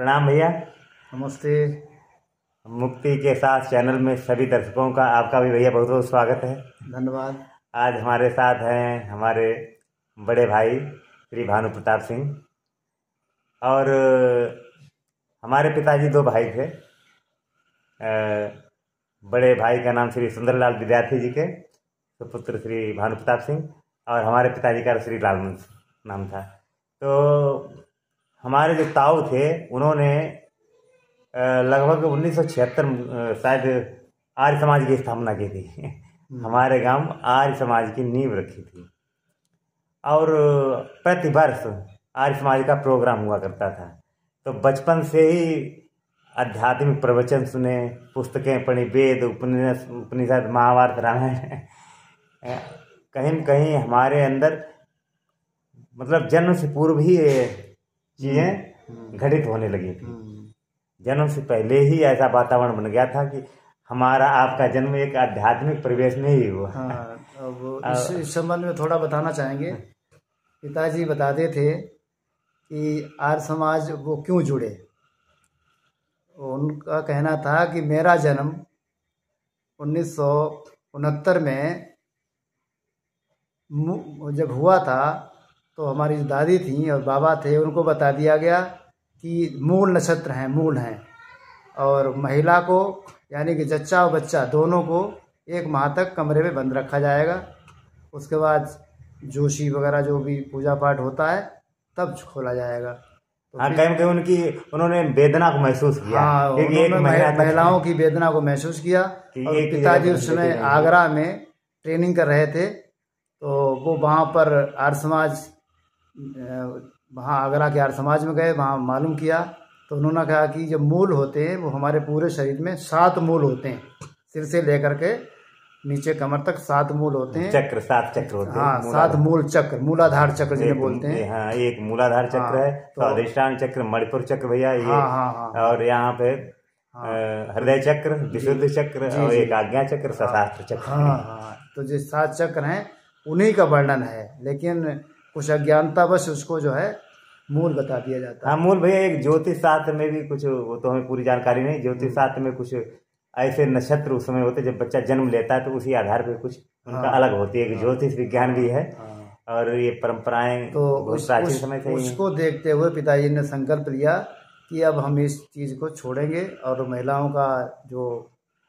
प्रणाम भैया। नमस्ते। मुक्ति के साथ चैनल में सभी दर्शकों का आपका भी भैया बहुत बहुत स्वागत है। धन्यवाद। आज हमारे साथ हैं हमारे बड़े भाई श्री भानु प्रताप सिंह और हमारे पिताजी दो भाई थे। बड़े भाई का नाम श्री सुंदरलाल विद्यार्थी जी के सुपुत्र श्री भानु प्रताप सिंह और हमारे पिताजी का श्री लालमन नाम था। तो हमारे जो ताऊ थे उन्होंने लगभग 1976 शायद आर्य समाज की स्थापना की थी। हमारे गांव आर्य समाज की नींव रखी थी और प्रतिवर्ष आर्य समाज का प्रोग्राम हुआ करता था। तो बचपन से ही आध्यात्मिक प्रवचन सुने, पुस्तकें पढ़ी, वेद उपनिषद महाभारत रामायण कहीं न कहीं हमारे अंदर मतलब जन्म से पूर्व ही ये चीज़ें घटित होने लगी थी। जन्म से पहले ही ऐसा वातावरण बन गया था कि हमारा आपका जन्म एक आध्यात्मिक परिवेश में ही हुआ। अब इस संबंध में थोड़ा बताना चाहेंगे। पिताजी बताते थे कि आर्य समाज वो क्यों जुड़े। उनका कहना था कि मेरा जन्म 1969 में जब हुआ था तो हमारी दादी थी और बाबा थे, उनको बता दिया गया कि मूल नक्षत्र हैं, मूल हैं, और महिला को यानी कि जच्चा और बच्चा दोनों को 1 माह तक कमरे में बंद रखा जाएगा। उसके बाद जोशी वगैरह जो भी पूजा पाठ होता है तब खोला जाएगा। तो हाँ, कहीं उन्होंने वेदना को महसूस किया। हाँ, उन्होंने महिलाओं की वेदना को महसूस किया। और पिताजी उस समय आगरा में ट्रेनिंग कर रहे थे, तो वो वहाँ पर आर्य समाज, वहाँ आगरा के आर्य समाज में गए, वहाँ मालूम किया तो उन्होंने कहा कि जो मूल होते हैं वो हमारे पूरे शरीर में 7 मूल होते हैं, सिर से लेकर के नीचे कमर तक 7 मूल होते हैं। 7 चक्र होते हैं। हाँ, 7 मूल चक्र, मूलाधार चक्र जिन्हें बोलते हैं। हाँ, एक मूलाधार चक्र है, तो अधिष्ठान चक्र, मणिपुर चक्र भैया ये। हाँ, और यहाँ पे हृदय चक्र, विशुद्ध चक्र और एक आज्ञा चक्र, सशास्त्र चक्र। हाँ, तो जो 7 चक्र हैं उन्हीं का वर्णन है, लेकिन कुछ अज्ञानतावश उसको जो है मूल बता दिया जाता है। हाँ, मूल भैया एक ज्योतिष शास्त्र में भी कुछ, वो तो हमें पूरी जानकारी नहीं, ज्योतिष शास्त्र में कुछ ऐसे नक्षत्र उस समय होते जब बच्चा जन्म लेता है तो उसी आधार पर कुछ उनका अलग होती है। ज्योतिष विज्ञान भी है और ये परंपराएं तो बहुत प्राचीन समय से उसको देखते हुए पिताजी ने संकल्प लिया कि अब हम इस चीज को छोड़ेंगे और महिलाओं का जो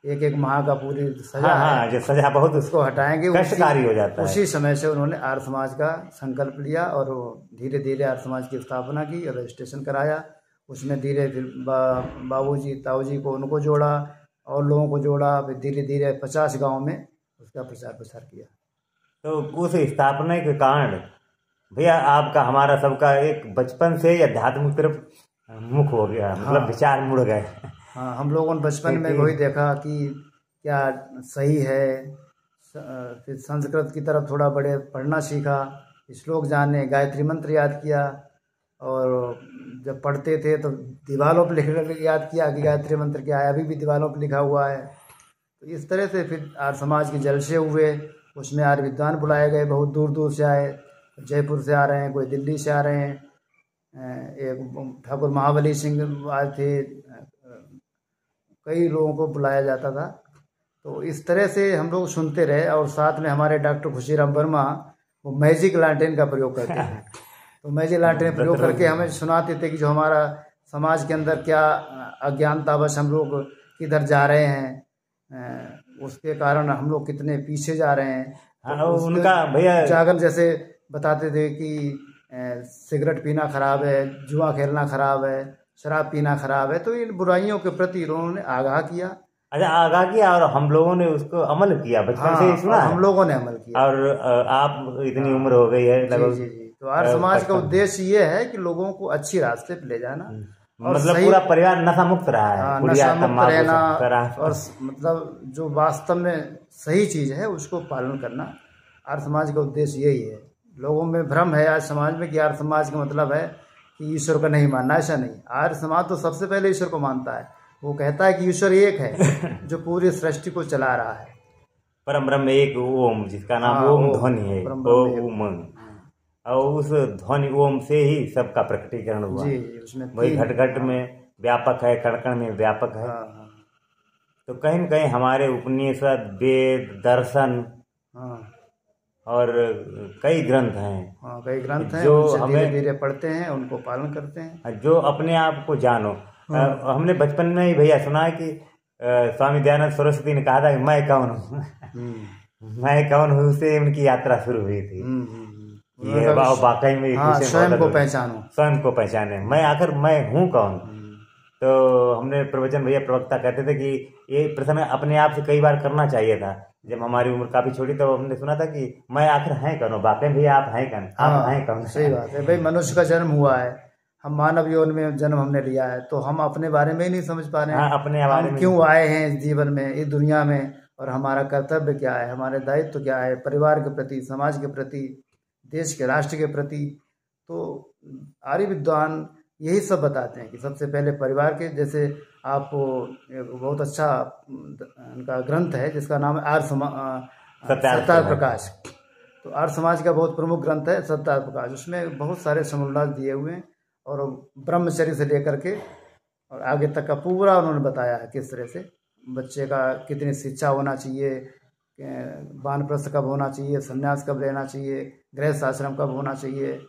1 माह का पूरी सजा है, जो सजा बहुत उसको हटाएंगे, कष्टकारी हो जाता है। उसी समय से उन्होंने आर्य समाज का संकल्प लिया और धीरे धीरे आर्य समाज की स्थापना की और रजिस्ट्रेशन कराया। उसमें धीरे बाबूजी ताऊजी को उनको जोड़ा और लोगों को जोड़ा, फिर धीरे धीरे 50 गांव में उसका प्रचार प्रसार किया। तो उस स्थापना के कारण भैया आपका हमारा सबका एक बचपन से ही आध्यात्मिक तरफ मुख हो गया। मतलब विचार मुड़ गए। हाँ, हम लोगों ने बचपन में वही देखा कि क्या सही है। फिर संस्कृत की तरफ थोड़ा बड़े पढ़ना सीखा, श्लोक जाने, गायत्री मंत्र याद किया, और जब पढ़ते थे तो दीवारों पर लिख याद किया कि गायत्री मंत्र क्या है, अभी भी दीवारों पर लिखा हुआ है। तो इस तरह से फिर आर्य समाज के जलसे हुए, उसमें आर्य विद्वान बुलाए गए, बहुत दूर दूर से आए, जयपुर से आ रहे हैं, कोई दिल्ली से आ रहे हैं। एक ठाकुर महाबली सिंह आए थे, कई लोगों को बुलाया जाता था। तो इस तरह से हम लोग सुनते रहे। और साथ में हमारे डॉक्टर खुशीराम वर्मा वो मैजिक लालटेन का प्रयोग करते थे। तो मैजिक लालटेन प्रयोग करके हमें सुनाते थे कि जो हमारा समाज के अंदर क्या अज्ञानतावश हम लोग किधर जा रहे हैं, उसके कारण हम लोग कितने पीछे जा रहे हैं। तो उनका भैया जागरण जैसे बताते थे कि सिगरेट पीना खराब है, जुआ खेलना खराब है, शराब पीना खराब है। तो इन बुराइयों के प्रति उन्होंने आगाह किया। अच्छा, आगाह किया और हम लोगों ने उसको अमल किया। बचपन से ही सुना, हम लोगों ने अमल किया। और आप इतनी उम्र हो गई है लगभग। जी। तो आर्य समाज का उद्देश्य ये है कि लोगों को अच्छी रास्ते पे ले जाना, और मतलब पूरा परिवार नशा मुक्त रहा है। नशा मुक्त रहना, और मतलब जो वास्तव में सही चीज है उसको पालन करना आर्य समाज का उद्देश्य यही है। लोगों में भ्रम है आज समाज में कि आर्य समाज का मतलब है कि ईश्वर का नहीं मानना। ऐसा नहीं, आर्य समाज तो सबसे पहले ईश्वर को मानता है। वो कहता है कि ईश्वर एक है जो पूरी सृष्टि को चला रहा है। परम ब्रह्म एक ओम, जिसका नाम ओम ध्वनि है। ओम और उस ध्वनि ओम से ही सबका प्रकटीकरण हुआ। जी उसमें वही घट घट में व्यापक है, कण कण में व्यापक है। हाँ तो कहीं न कहीं हमारे उपनिषद, वेद, दर्शन हाँ और कई ग्रंथ हैं हाँ कई ग्रंथ हैं, जो उनसे धीरे हमें धीरे पढ़ते हैं, उनको पालन करते हैं। जो अपने आप को जानो। हमने बचपन में ही भैया सुना है कि स्वामी दयानंद सरस्वती ने कहा था कि मैं कौन हूँ। मैं कौन हूँ से उनकी यात्रा शुरू हुई थी। ये वाकई में हाँ, स्वयं को पहचानो, स्वयं को पहचाने, मैं आखिर मैं हूँ कौन। तो हमने प्रवचन भैया प्रवक्ता कहते थे कि ये प्रश्न अपने आप से कई बार करना चाहिए था। जब हमारी उम्र काफी छोटी तो हमने सुना था कि मैं आखिर हैं कौन, वाकई भैया आप हैं कौन, आप हैं कौन। सही बात है भाई, मनुष्य का जन्म हुआ है, हम मानव यौन में जन्म हमने लिया है, तो हम अपने बारे में ही नहीं समझ पा रहे हैं। अपने बारे हम में क्यों आए हैं इस जीवन में, इस दुनिया में, और हमारा कर्तव्य क्या है, हमारे दायित्व क्या है परिवार के प्रति, समाज के प्रति, देश के, राष्ट्र के प्रति। तो आर्य विद्वान यही सब बताते हैं कि सबसे पहले परिवार के, जैसे आप बहुत अच्छा उनका ग्रंथ है जिसका नाम है सत्यार्थ प्रकाश। तो आर्य समाज का बहुत प्रमुख ग्रंथ है सत्यार्थ प्रकाश। उसमें बहुत सारे समोल्लास दिए हुए हैं और ब्रह्मचर्य से लेकर के और आगे तक का पूरा उन्होंने बताया है किस तरह से बच्चे का कितनी शिक्षा होना चाहिए, वानप्रस्थ कब होना चाहिए, संन्यास कब लेना चाहिए, गृहस्थ आश्रम कब होना चाहिए,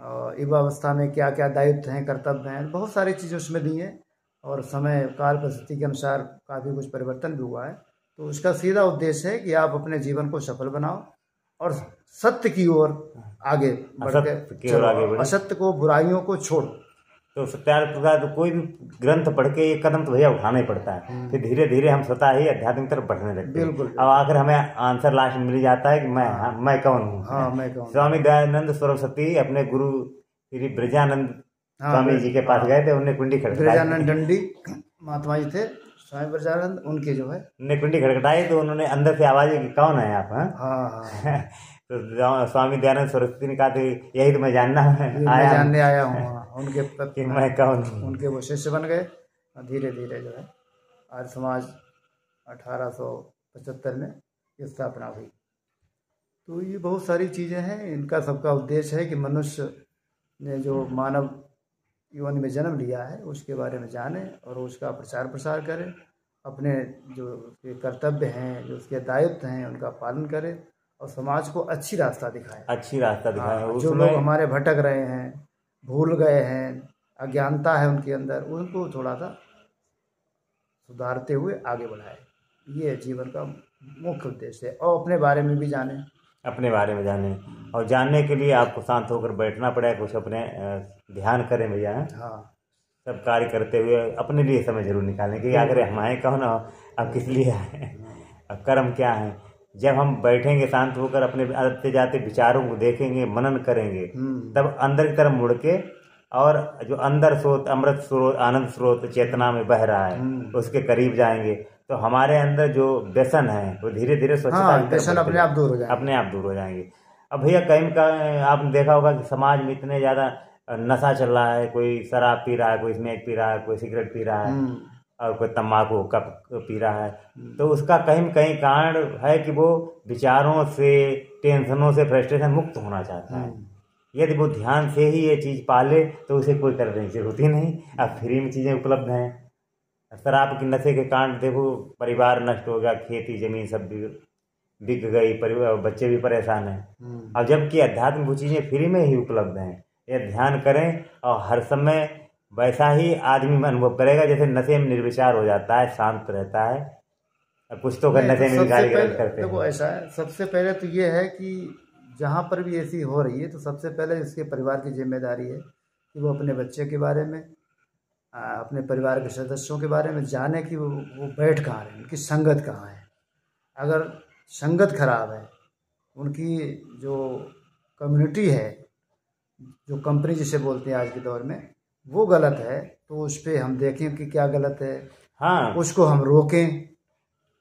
और युवावस्था में क्या क्या दायित्व हैं, कर्तव्य हैं, बहुत सारी चीज़ें उसमें दी हैं। और समय काल परिस्थिति के अनुसार काफ़ी कुछ परिवर्तन भी हुआ है। तो उसका सीधा उद्देश्य है कि आप अपने जीवन को सफल बनाओ और सत्य की ओर आगे बढ़ के असत्य को, बुराइयों को छोड़ो। तो सत्यार्थ प्रकाश तो कोई भी ग्रंथ पढ़ के एक कदम तो भैया उठाना ही पड़ता है, फिर धीरे धीरे हम स्वतः ही आध्यात्मिक तरफ बढ़ने लगते हैं। बिल्कुल। अब आखिर हमें आंसर लास्ट में मिल जाता है कि मैं कौन हूँ। हाँ, मैं कौन। स्वामी दयानंद सरस्वती अपने गुरु श्री ब्रजानंद स्वामी जी के पास गए थे, उन्हें कुंडी खड़खड़ाई। ब्रजानंद दंडी महात्मा जी थे, स्वामी ब्रजानंद, उनके जो है उन्हें कुंडी खड़खड़ाई तो उन्होंने अंदर से आवाज की कौन है आप। हाँ तो स्वामी दयानंद सरस्वती ने कहा था यही तो मैं जानना जानने आया हूँ उनके कि मैं कौन हूँ। उनके वो शिष्य बन गए और धीरे धीरे जो है आर्य समाज 1875 में स्थापना हुई। तो ये बहुत सारी चीज़ें हैं, इनका सबका उद्देश्य है कि मनुष्य ने जो मानव योनि में जन्म लिया है उसके बारे में जाने और उसका प्रचार प्रसार करें, अपने जो उसके कर्तव्य हैं, जो उसके दायित्व हैं, उनका पालन करें और समाज को अच्छी रास्ता दिखाएं। अच्छी रास्ता दिखाएं। जो लोग हमारे भटक रहे हैं, भूल गए हैं, अज्ञानता है उनके अंदर, उनको थोड़ा सा सुधारते हुए आगे बढ़ाएं। ये जीवन का मुख्य उद्देश्य है। और अपने बारे में भी जानें, अपने बारे में जानें, और जानने के लिए आपको शांत होकर बैठना पड़ेगा, कुछ अपने ध्यान करें भैया। हाँ, सब कार्य करते हुए अपने लिए समय जरूर निकालें कि अगर हम आए कहो ना, अब किस लिए आए, अब कर्म क्या है। जब हम बैठेंगे शांत होकर, अपने आते जाते विचारों को देखेंगे, मनन करेंगे, तब अंदर की तरफ मुड़ के और जो अंदर स्रोत, अमृत स्रोत, आनंद स्रोत चेतना में बह रहा है उसके करीब जाएंगे तो हमारे अंदर जो व्यसन है वो धीरे धीरे स्वच्छता व्यसन अपने आप दूर हो जाएंगे, अपने आप दूर हो जाएंगे। अब भैया कहीं का आपने देखा होगा कि समाज में इतने ज्यादा नशा चल रहा है, कोई शराब पी रहा है, कोई स्मैक पी रहा है, कोई सिगरेट पी रहा है और कोई तम्बाकू कप पी रहा है। तो उसका कहीं न कहीं कारण है कि वो विचारों से, टेंशनों से, फ्रस्ट्रेशन मुक्त होना चाहता है। यदि वो ध्यान से ही ये चीज़ पाले तो उसे कोई करने की जरूरत ही नहीं। अब फ्री में चीज़ें उपलब्ध हैं। शराब की नशे के कारण देखो परिवार नष्ट हो गया, खेती जमीन सब बिक गई, परिवार बच्चे भी परेशान हैं। अब जबकि आध्यात्मिक वो चीज़ें फ्री में ही उपलब्ध हैं। ये ध्यान करें और हर समय वैसा ही आदमी अनुभव करेगा जैसे नशे में निर्विचार हो जाता है, शांत रहता है। कुछ तो नशे में गाली गलौज करते हैं। देखो ऐसा है, सबसे पहले तो ये है कि जहाँ पर भी ऐसी हो रही है तो सबसे पहले इसके परिवार की जिम्मेदारी है कि वो अपने बच्चे के बारे में, अपने परिवार के सदस्यों के बारे में जाने कि वो बैठ कहाँ रहे हैं, उनकी संगत कहाँ है। अगर संगत खराब है, उनकी जो कम्युनिटी है, जो कंपनी जिसे बोलते हैं आज के दौर में, वो गलत है, तो उस पर हम देखें कि क्या गलत है। हाँ, उसको हम रोकें,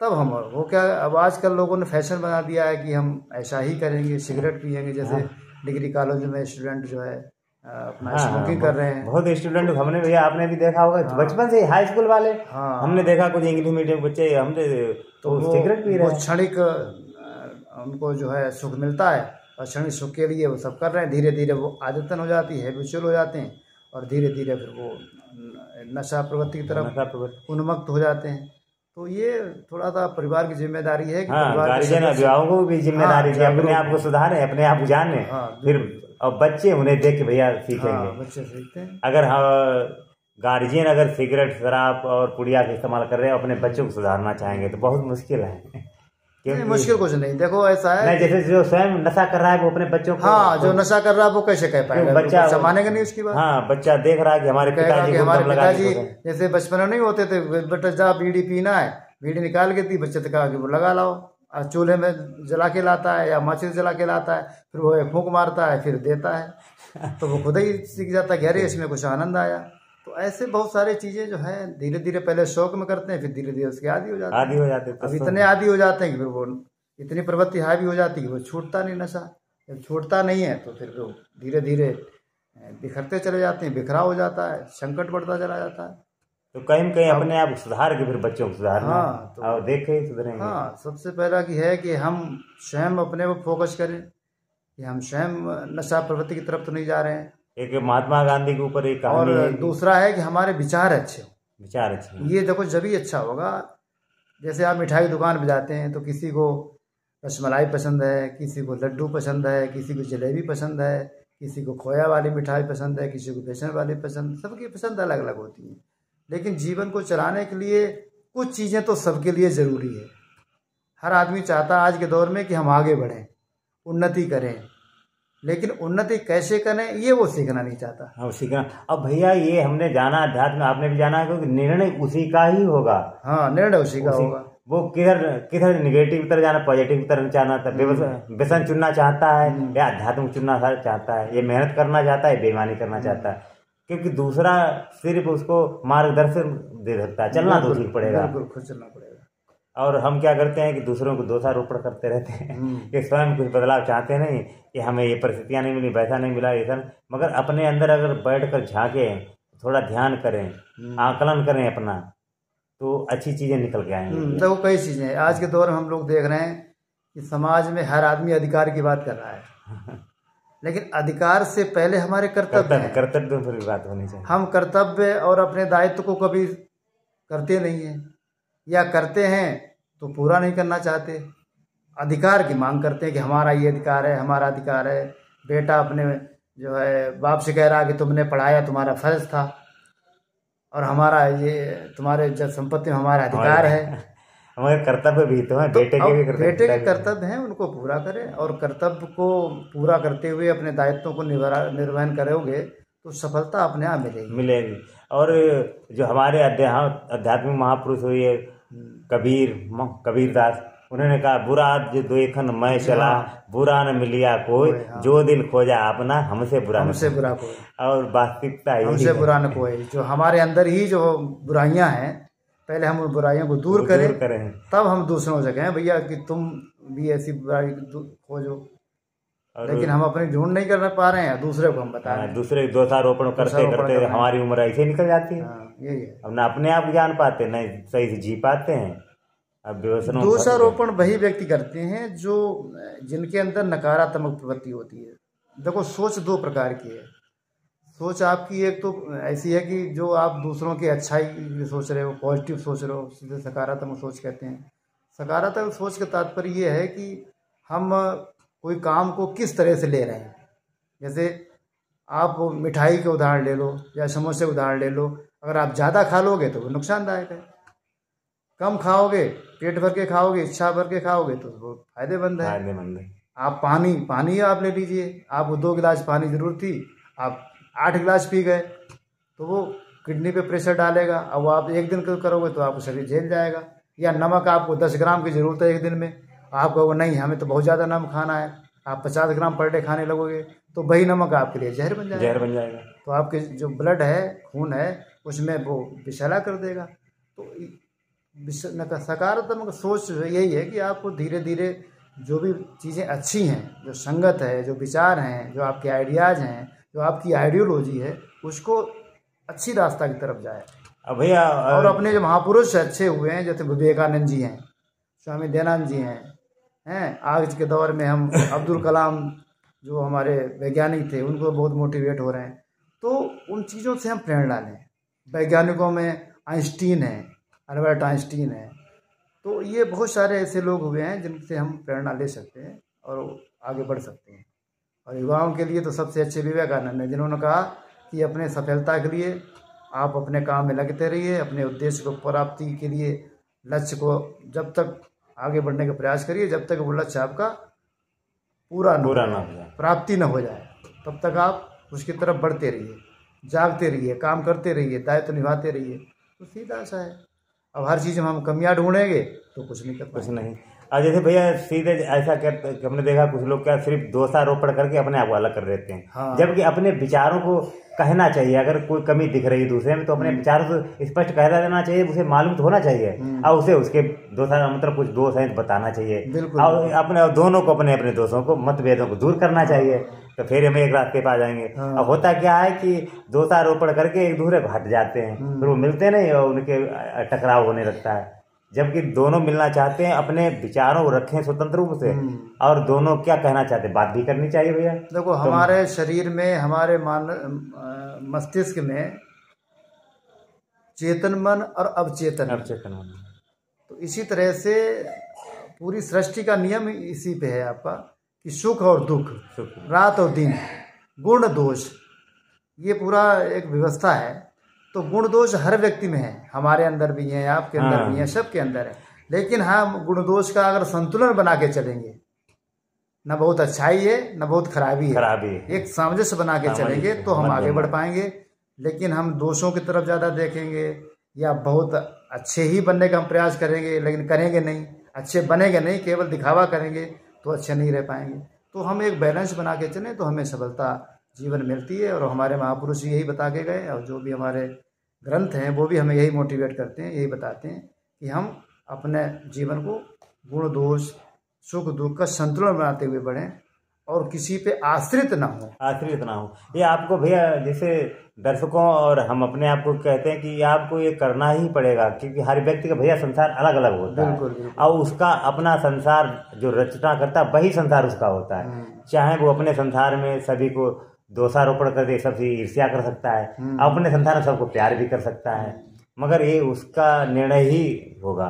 तब हम वो क्या। अब आजकल लोगों ने फैशन बना दिया है कि हम ऐसा ही करेंगे, सिगरेट पियेंगे। जैसे डिग्री कॉलेज में स्टूडेंट जो है अपना स्मोकिंग कर रहे हैं। बहुत स्टूडेंट हमने भैया, आपने भी देखा होगा बचपन से हाई स्कूल वाले। हमने देखा कुछ इंग्लिश मीडियम बच्चे, हमने तो सिगरेट पी रहे हैं। क्षणिक उनको जो है सुख मिलता है और क्षणिक सुख के लिए वो सब कर रहे हैं। धीरे धीरे वो आदतन हो जाती है, हैबिचुअल हो जाते हैं और धीरे धीरे फिर वो नशा प्रवृत्ति की तरफ उन्मुक्त हो जाते हैं। तो ये थोड़ा सा परिवार की जिम्मेदारी है कि गार्जियन अभिभावकों को भी जिम्मेदारी है अपने आप को सुधारें, अपने आप जाने। फिर और बच्चे उन्हें देख के भैया सीखेंगे। बच्चे सीखते हैं। अगर गार्जियन अगर सिगरेट शराब और पुड़िया का इस्तेमाल कर रहे हैं अपने बच्चों को सुधारना चाहेंगे तो बहुत मुश्किल है। क्योंकि मुश्किल कुछ नहीं, देखो ऐसा है नहीं, जैसे जो स्वयं नशा कर रहा है वो अपने बच्चों को, जो नशा कर रहा है वो कैसे कह पाएगा, बच्चा मानेगा नहीं उसकी बात। बच्चा देख रहा है कि हमारे पिताजी जैसे बचपन में नहीं होते थे, बेटा जा बीड़ी पीना है, बीड़ी निकाल के दी, बच्चे तो कहा कि वो लगा लाओ, चूल्हे में जला के लाता है या माचिस जला के लाता है, फिर वो फूंक मारता है, फिर देता है, तो वो खुद ही सीख जाता है कि अरे इसमें कुछ आनंद आया। तो ऐसे बहुत सारी चीजें जो है धीरे धीरे पहले शौक में करते हैं, फिर धीरे धीरे उसके आदी हो जाते हैं। अब इतने आदी हो जाते हैं कि फिर वो इतनी प्रवृत्ति हावी हो जाती है कि वो छूटता नहीं नशा। जब छूटता नहीं है तो फिर वो धीरे धीरे बिखरते चले जाते हैं, बिखरा हो जाता है, संकट बढ़ता चला जाता है। तो कहीं न कहीं अपने आप सुधार के फिर बच्चों को सुधारना। तो और देखें सुधरेंगे। सबसे पहला की है कि हम स्वयं अपने को फोकस करें कि हम स्वयं नशा प्रवृत्ति की तरफ तो नहीं जा रहे हैं। एक महात्मा गांधी के ऊपर एक और दूसरा है कि हमारे विचार अच्छे हो। विचार अच्छे ये देखो जब ही अच्छा होगा। जैसे आप मिठाई की दुकान पे जाते हैं तो किसी को रसमलाई पसंद है, किसी को लड्डू पसंद है, किसी को जलेबी पसंद है, किसी को खोया वाली मिठाई पसंद है, किसी को बेसन वाली पसंद, सबकी पसंद अलग अलग होती है। लेकिन जीवन को चलाने के लिए कुछ चीज़ें तो सबके लिए ज़रूरी है। हर आदमी चाहता है आज के दौर में कि हम आगे बढ़ें, उन्नति करें, लेकिन उन्नति कैसे करें ये वो सीखना नहीं चाहता। हाँ सीखना। अब भैया ये हमने जाना अध्यात्म, आपने भी जाना क्योंकि निर्णय उसी का ही होगा। हाँ निर्णय उसी का होगा। वो किधर निगेटिव की तरफ जाना, पॉजिटिव की तरफ जाना, व्यसन चुनना चाहता है या अध्यात्म चुनना चाहता है, ये मेहनत करना चाहता है, बेईमानी करना चाहता है। क्योंकि दूसरा सिर्फ उसको मार्गदर्शन दे सकता है, चलना तो उसी को पड़ेगा, खुद चलना पड़ेगा। और हम क्या करते हैं कि दूसरों को दोषारोपण करते रहते हैं कि स्वयं कुछ बदलाव चाहते नहीं कि हमें ये परिस्थितियाँ नहीं मिली, वैसा नहीं मिला, ऐसा। मगर अपने अंदर अगर बैठकर झांकें, थोड़ा ध्यान करें, आकलन करें अपना, तो अच्छी चीज़ें निकल के आएंगी। देखो कई चीज़ें आज के दौर में हम लोग देख रहे हैं कि समाज में हर आदमी अधिकार की बात कर रहा है, लेकिन अधिकार से पहले हमारे कर्तव्य पर बात होनी चाहिए। हम कर्तव्य और अपने दायित्व को कभी करते नहीं हैं, या करते हैं तो पूरा नहीं करना चाहते। अधिकार की मांग करते हैं कि हमारा ये अधिकार है, हमारा अधिकार है। बेटा अपने जो है बाप से कह रहा है कि तुमने पढ़ाया, तुम्हारा फर्ज था, और हमारा ये तुम्हारे जब संपत्ति में हमारा अधिकार है। हमारे कर्तव्य भी तो हैं, बेटे के कर्तव्य हैं, उनको पूरा करें। और कर्तव्य को पूरा करते हुए अपने दायित्वों को निर्वहन करोगे तो सफलता अपने आप मिलेगी। और जो हमारे आध्यात्मिक महापुरुष हुए कबीरदास, उन्होंने कहा बुरा जो दोखन मैं चला, बुरा न मिलिया कोई, जो दिल खोजा अपना हमसे बुरा कोई। और वास्तविकता हमसे बुरा न कोई। जो हमारे अंदर ही जो बुराइयां हैं, पहले हम उन बुराइयों को दूर करें, तब हम दूसरों से कहें भैया कि तुम भी ऐसी बुराई खोजो। लेकिन हम अपनी ढूंढ नहीं कर पा रहे हैं, दूसरे को हम बता रहे हैं। दूसरे दोषारोपण करते हमारी उम्र ऐसे निकल जाती है। यही है। अब ना अपने आप जान पाते, न सही से जी पाते हैं। अब दोषारोपण वही व्यक्ति करते हैं जो जिनके अंदर नकारात्मक प्रवृत्ति होती है। देखो सोच दो प्रकार की है। सोच आपकी एक तो ऐसी है कि जो आप दूसरों की अच्छाई सोच रहे हो, पॉजिटिव सोच रहे हो, सीधे सकारात्मक सोच कहते हैं। सकारात्मक सोच का तात्पर्य ये है कि हम कोई काम को किस तरह से ले रहे हैं। जैसे आप मिठाई के उदाहरण ले लो या समोसे उदाहरण ले लो। अगर आप ज़्यादा खा लोगे तो वो नुकसानदायक है, कम खाओगे, पेट भर के खाओगे, इच्छा भर के खाओगे तो वो फायदेमंद है। आप पानी आप ले लीजिए, आपको 2 गिलास पानी जरूरत थी, आप 8 गिलास पी गए तो वो किडनी पे प्रेशर डालेगा। अब आप एक दिन करोगे तो आपको शरीर झेल जाएगा। या नमक आपको 10 ग्राम की ज़रूरत है एक दिन में, आप कहोगे नहीं हमें तो बहुत ज़्यादा नमक खाना है, आप 50 ग्राम पर डे खाने लगोगे तो वही नमक आपके लिए जहर बन जाएगा। तो आपके जो ब्लड है, खून है, उसमें वो विषैला कर देगा। तो सकारात्मक सोच यही है कि आपको धीरे धीरे जो भी चीज़ें अच्छी हैं, जो संगत है, जो विचार हैं, जो आपके आइडियाज़ हैं, जो आपकी आइडियोलॉजी है, उसको अच्छी रास्ता की तरफ जाए। भैया और अपने जो महापुरुष अच्छे हुए हैं, जैसे विवेकानंद जी हैं, स्वामी दयानंद जी हैं, आज के दौर में हम अब्दुल कलाम जो हमारे वैज्ञानिक थे उनको बहुत मोटिवेट हो रहे हैं। तो उन चीज़ों से हम प्रेरणा लें। वैज्ञानिकों में आइंस्टीन है, अल्बर्ट आइंस्टीन है, तो ये बहुत सारे ऐसे लोग हुए हैं जिनसे हम प्रेरणा ले सकते हैं और आगे बढ़ सकते हैं। और युवाओं के लिए तो सबसे अच्छे विवेकानंद है, जिन्होंने कहा कि अपने सफलता के लिए आप अपने काम में लगते रहिए, अपने उद्देश्य को प्राप्ति के लिए लक्ष्य को जब तक आगे बढ़ने का प्रयास करिए जब तक वो लक्ष्य आपका पूरा न हो जाए, प्राप्ति न हो जाए, तब तक आप उसकी तरफ बढ़ते रहिए, जागते रहिए, काम करते रहिए, दायित्व निभाते रहिए। तो सीधा सा है। अब हर चीज़ में हम कमियां ढूंढेंगे तो कुछ नहीं कर पाएंगे। कुछ नहीं। और जैसे भैया सीधे ऐसा करते, हमने देखा कुछ लोग क्या सिर्फ दोषारोपण करके अपने आप को अलग कर देते हैं। हाँ। जबकि अपने विचारों को कहना चाहिए। अगर कोई कमी दिख रही है दूसरे में तो अपने विचारों से स्पष्ट कह देना चाहिए, उसे मालूम तो होना चाहिए और उसे उसके दोषा मतलब कुछ दोष है तो बताना चाहिए और अपने दोनों को अपने अपने दोषों को मतभेदों को दूर करना चाहिए, तो फिर हम एक रास्ते पर आ जाएंगे। अब होता क्या है कि दोषारोपण करके एक दूसरे को हट जाते हैं, फिर वो मिलते नहीं और उनके टकराव होने लगता है। जबकि दोनों मिलना चाहते हैं, अपने विचारों को रखें स्वतंत्र रूप से और दोनों क्या कहना चाहते हैं बात भी करनी चाहिए भैया। देखो हमारे शरीर में, हमारे मस्तिष्क में चेतन मन और अवचेतन मन, तो इसी तरह से पूरी सृष्टि का नियम इसी पे है आपका कि सुख और दुख, रात और दिन, गुण दोष, ये पूरा एक व्यवस्था है। तो गुण दोष हर व्यक्ति में है, हमारे अंदर भी है, आपके अंदर भी है, सबके अंदर है। लेकिन हम गुण दोष का अगर संतुलन बना के चलेंगे, न बहुत अच्छाई है न बहुत खराबी है, एक सामंजस्य बना के चलेंगे तो हम आगे बढ़ पाएंगे। लेकिन हम दोषों की तरफ ज़्यादा देखेंगे या बहुत अच्छे ही बनने का हम प्रयास करेंगे लेकिन करेंगे नहीं, अच्छे बनेंगे नहीं, केवल दिखावा करेंगे तो अच्छे नहीं रह पाएंगे। तो हम एक बैलेंस बना के चलें तो हमें सफलता जीवन मिलती है। और हमारे महापुरुष यही बता के गए और जो भी हमारे ग्रंथ हैं वो भी हमें यही मोटिवेट करते हैं, यही बताते हैं कि हम अपने जीवन को गुण दोष सुख दुख का संतुलन बनाते हुए बढ़ें और किसी पे आश्रित ना हो। ये आपको भैया जैसे दर्शकों और हम अपने आप को कहते हैं कि आपको ये करना ही पड़ेगा, क्योंकि हर व्यक्ति का भैया संसार अलग अलग होता है और उसका अपना संसार जो रचना करता है वही संसार उसका होता है। चाहे वो अपने संसार में सभी को दोषारोपण करके सबसे ईर्ष्या कर सकता है, अपने संसार में सबको प्यार भी कर सकता है, मगर ये उसका निर्णय ही होगा,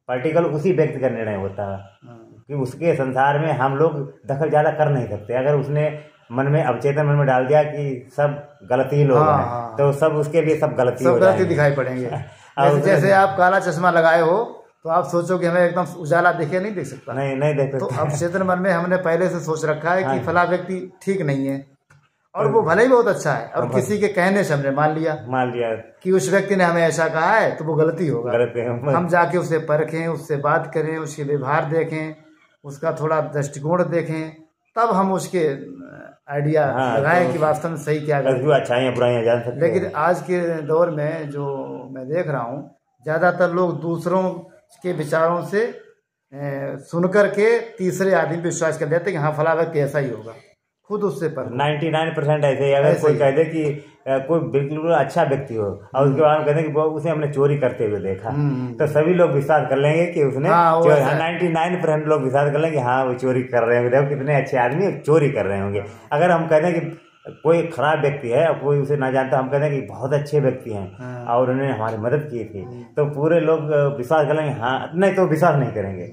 पार्टिकल उसी व्यक्ति का निर्णय होता है कि उसके संसार में हम लोग दखल ज़्यादा कर नहीं सकते। अगर उसने मन में अवचेतन मन में डाल दिया कि सब गलती ही लोग हैं तो सब उसके लिए सब गलती दिखाई पड़ेंगे। जैसे आप काला चश्मा लगाए हो तो आप सोचो कि हमें एकदम उजाला दिखे, नहीं देख सकता, नहीं देख सकता। तो अवचेतन मन में हमने पहले से सोच रखा है कि फला व्यक्ति ठीक नहीं है और वो भले ही बहुत अच्छा है और किसी के कहने से हमने मान लिया कि उस व्यक्ति ने हमें ऐसा कहा है तो वो गलती होगा। हम जाके उससे परखें, उससे बात करें, उसके व्यवहार देखें, उसका थोड़ा दृष्टिकोण देखें, तब हम उसके आइडिया लगाएं कि वास्तव में सही क्या गलती, अच्छाइयाँ बुराइयाँ जान सकते हैं। लेकिन आज के दौर में जो मैं देख रहा हूँ ज़्यादातर लोग दूसरों के विचारों से सुनकर के तीसरे आदमी पे विश्वास कर लेते हैं कि हाँ फला व्यक्ति ऐसा ही होगा, खुद उससे पर 99% ऐसे ही। अगर कोई कह दे कि कोई बिल्कुल अच्छा व्यक्ति हो और उसके बाद कहते हैं कि उसे हमने चोरी करते हुए देखा तो सभी लोग विश्वास कर लेंगे कि उसने 99% लोग विश्वास कर लेंगे हाँ वो चोरी कर रहे होंगे, देखो कितने अच्छे आदमी चोरी कर रहे होंगे। अगर हम कहते हैं कि कोई खराब व्यक्ति है और कोई उसे ना जानता, हम कहते हैं कि बहुत अच्छे व्यक्ति हैं और उन्होंने हमारी मदद की थी, तो पूरे लोग विश्वास कर लेंगे हाँ, नहीं तो विश्वास नहीं करेंगे।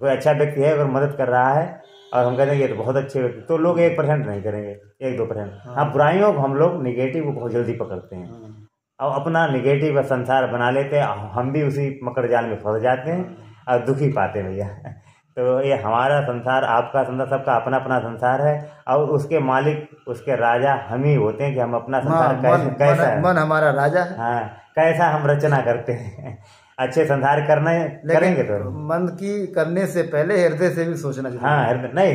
कोई अच्छा व्यक्ति है अगर मदद कर रहा है और हम कहते हैं ये तो बहुत अच्छे व्यक्ति, तो लोग 1% नहीं करेंगे, 1-2%। हाँ बुराइयों को हम लोग निगेटिव को बहुत जल्दी पकड़ते हैं और अपना निगेटिव संसार बना लेते हैं, हम भी उसी मकड़ जाल में फंस जाते हैं और दुखी पाते हैं भैया। तो ये हमारा संसार, आपका संसार, सबका अपना अपना संसार है और उसके मालिक, उसके राजा हम ही होते हैं कि हम अपना संसार कैसा है, मन हमारा राजा है, हाँ कैसा हम रचना करते हैं। अच्छे संसार करेंगे तो मन की करने से पहले हृदय से भी सोचना चाहिए। हाँ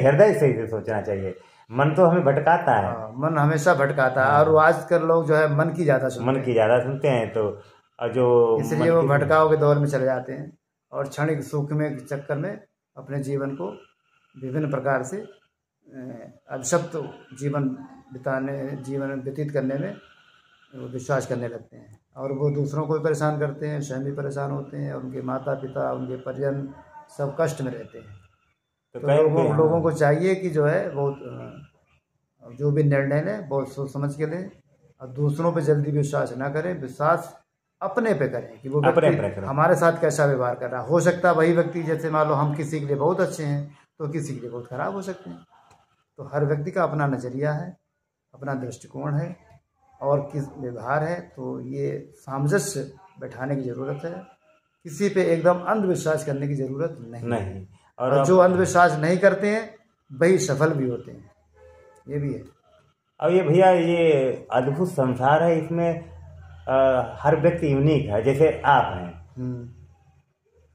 हृदय से सोचना चाहिए। मन तो हमें भटकाता है, मन हमेशा भटकाता है और आजकल लोग जो है मन की ज्यादा सुनते हैं तो जो इसलिए वो भटकाव के दौर में चले जाते हैं और क्षणिक सुख में चक्कर में अपने जीवन को विभिन्न प्रकार से अभिशप्त जीवन व्यतीत करने में विश्वास करने लगते हैं और वो दूसरों को भी परेशान करते हैं, स्वयं भी परेशान होते हैं और उनके माता पिता, उनके परिजन सब कष्ट में रहते हैं। तो लोगों को चाहिए कि जो है वो जो भी निर्णय लें बहुत सोच समझ के लें और दूसरों पे जल्दी विश्वास ना करें। विश्वास अपने पे करें कि वो व्यक्ति हमारे साथ कैसा व्यवहार कर रहा है। हो सकता है वही व्यक्ति, जैसे मान लो हम किसी के लिए बहुत अच्छे हैं तो किसी के लिए बहुत खराब हो सकते हैं। तो हर व्यक्ति का अपना नज़रिया है, अपना दृष्टिकोण है और किस व्यवहार है। तो ये सामंजस्य बैठाने की ज़रूरत है, किसी पे एकदम अंधविश्वास करने की ज़रूरत नहीं। और जो अंधविश्वास नहीं करते हैं वही सफल भी होते हैं, ये भी है। अब ये भैया ये अद्भुत संसार है, इसमें हर व्यक्ति यूनिक है। जैसे आप हैं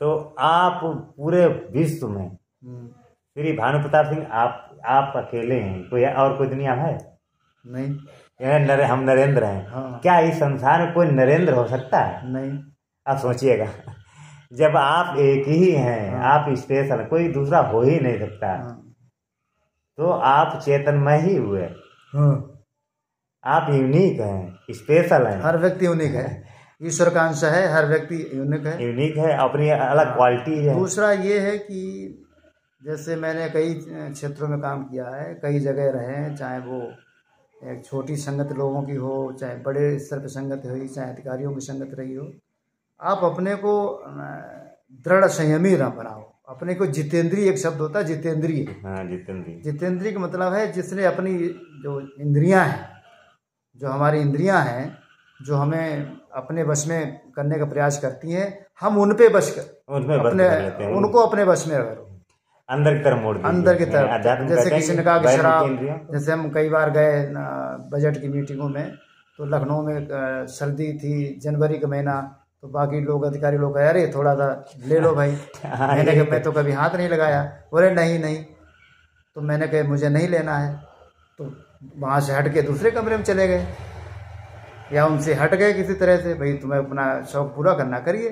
तो आप पूरे विश्व में श्री भानु प्रताप सिंह आप अकेले हैं, कोई दुनिया है नहीं? हम नरेंद्र हैं। हाँ। क्या इस संसार में कोई नरेंद्र हो सकता है? नहीं। आप सोचिएगा, जब आप एक ही हैं, हाँ। आप स्पेशल, कोई दूसरा हो ही नहीं सकता। हाँ। तो आप चेतनमय ही हुए। हाँ। आप यूनिक हैं, स्पेशल हैं। हर व्यक्ति यूनिक है, ईश्वर का अंश है, हर व्यक्ति यूनिक है, अपनी अलग क्वालिटी है। दूसरा ये है कि जैसे मैंने कई क्षेत्रों में काम किया है, कई जगह रहे हैं, चाहे वो एक छोटी संगत लोगों की हो, चाहे बड़े स्तर पर संगत हुई, चाहे अधिकारियों की संगत रही हो। आप अपने को दृढ़ संयमी न बनाओ, अपने को जितेंद्रिय, एक शब्द होता है जितेंद्रिय। हाँ, जितेंद्रिय का मतलब है जिसने अपनी जो इंद्रियां हैं, जो हमारी इंद्रियां हैं, जो हमें अपने वश में करने का प्रयास करती हैं, हम उन पे बस कर उनको अपने वश में करो, अंदर की तरफ मोड़ दीजिए। अंदर की तरफ। जैसे किसी ने कहा कि शराब, जैसे हम कई बार गए बजट की मीटिंगों में, तो लखनऊ में सर्दी थी, जनवरी का महीना, तो बाकी लोग, अधिकारी लोग कहे अरे थोड़ा सा ले लो भाई। मैंने कहा मैं तो कभी हाथ नहीं लगाया। बोले नहीं। तो मैंने कहा मुझे नहीं लेना है। तो वहाँ से हट के दूसरे कमरे में चले गए या उनसे हट गए किसी तरह से, भाई तुम्हें अपना शौक पूरा करना करिए।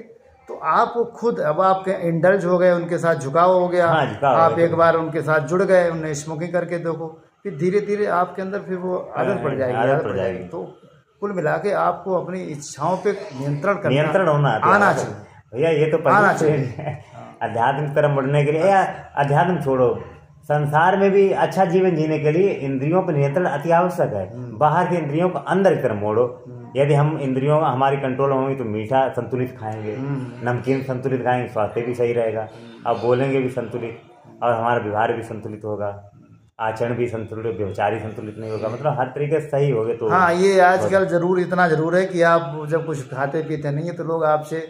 तो आप खुद अब आपके इंडल्ज हो गए, उनके साथ झुकाव हो गया। आप एक बार उनके साथ जुड़ गए, उन्हें स्मोकिंग करके देखो, फिर धीरे धीरे आपके अंदर फिर वो आदत पड़ जाएगी। तो कुल मिला के आपको अपनी इच्छाओं पे नियंत्रण आना चाहिए भैया। ये तो आना चाहिए अध्यात्म की तरफ बढ़ने के लिए। या अध्यात्म छोड़ो, संसार में भी अच्छा जीवन जीने के लिए इंद्रियों पर नियंत्रण अति आवश्यक है। बाहर की इंद्रियों को अंदर की तरफ मोड़ो। यदि हम इंद्रियों हमारी कंट्रोल होंगी तो मीठा संतुलित खाएंगे, नमकीन संतुलित खाएंगे, स्वास्थ्य भी सही रहेगा, अब बोलेंगे भी संतुलित, और हमारा व्यवहार भी संतुलित होगा, आचरण भी संतुलित, व्यवचारी संतुलित नहीं होगा, मतलब हर तरीके से सही होगे। तो हाँ, ये आजकल इतना जरूर है कि आप जब कुछ खाते पीते नहीं है तो लोग आपसे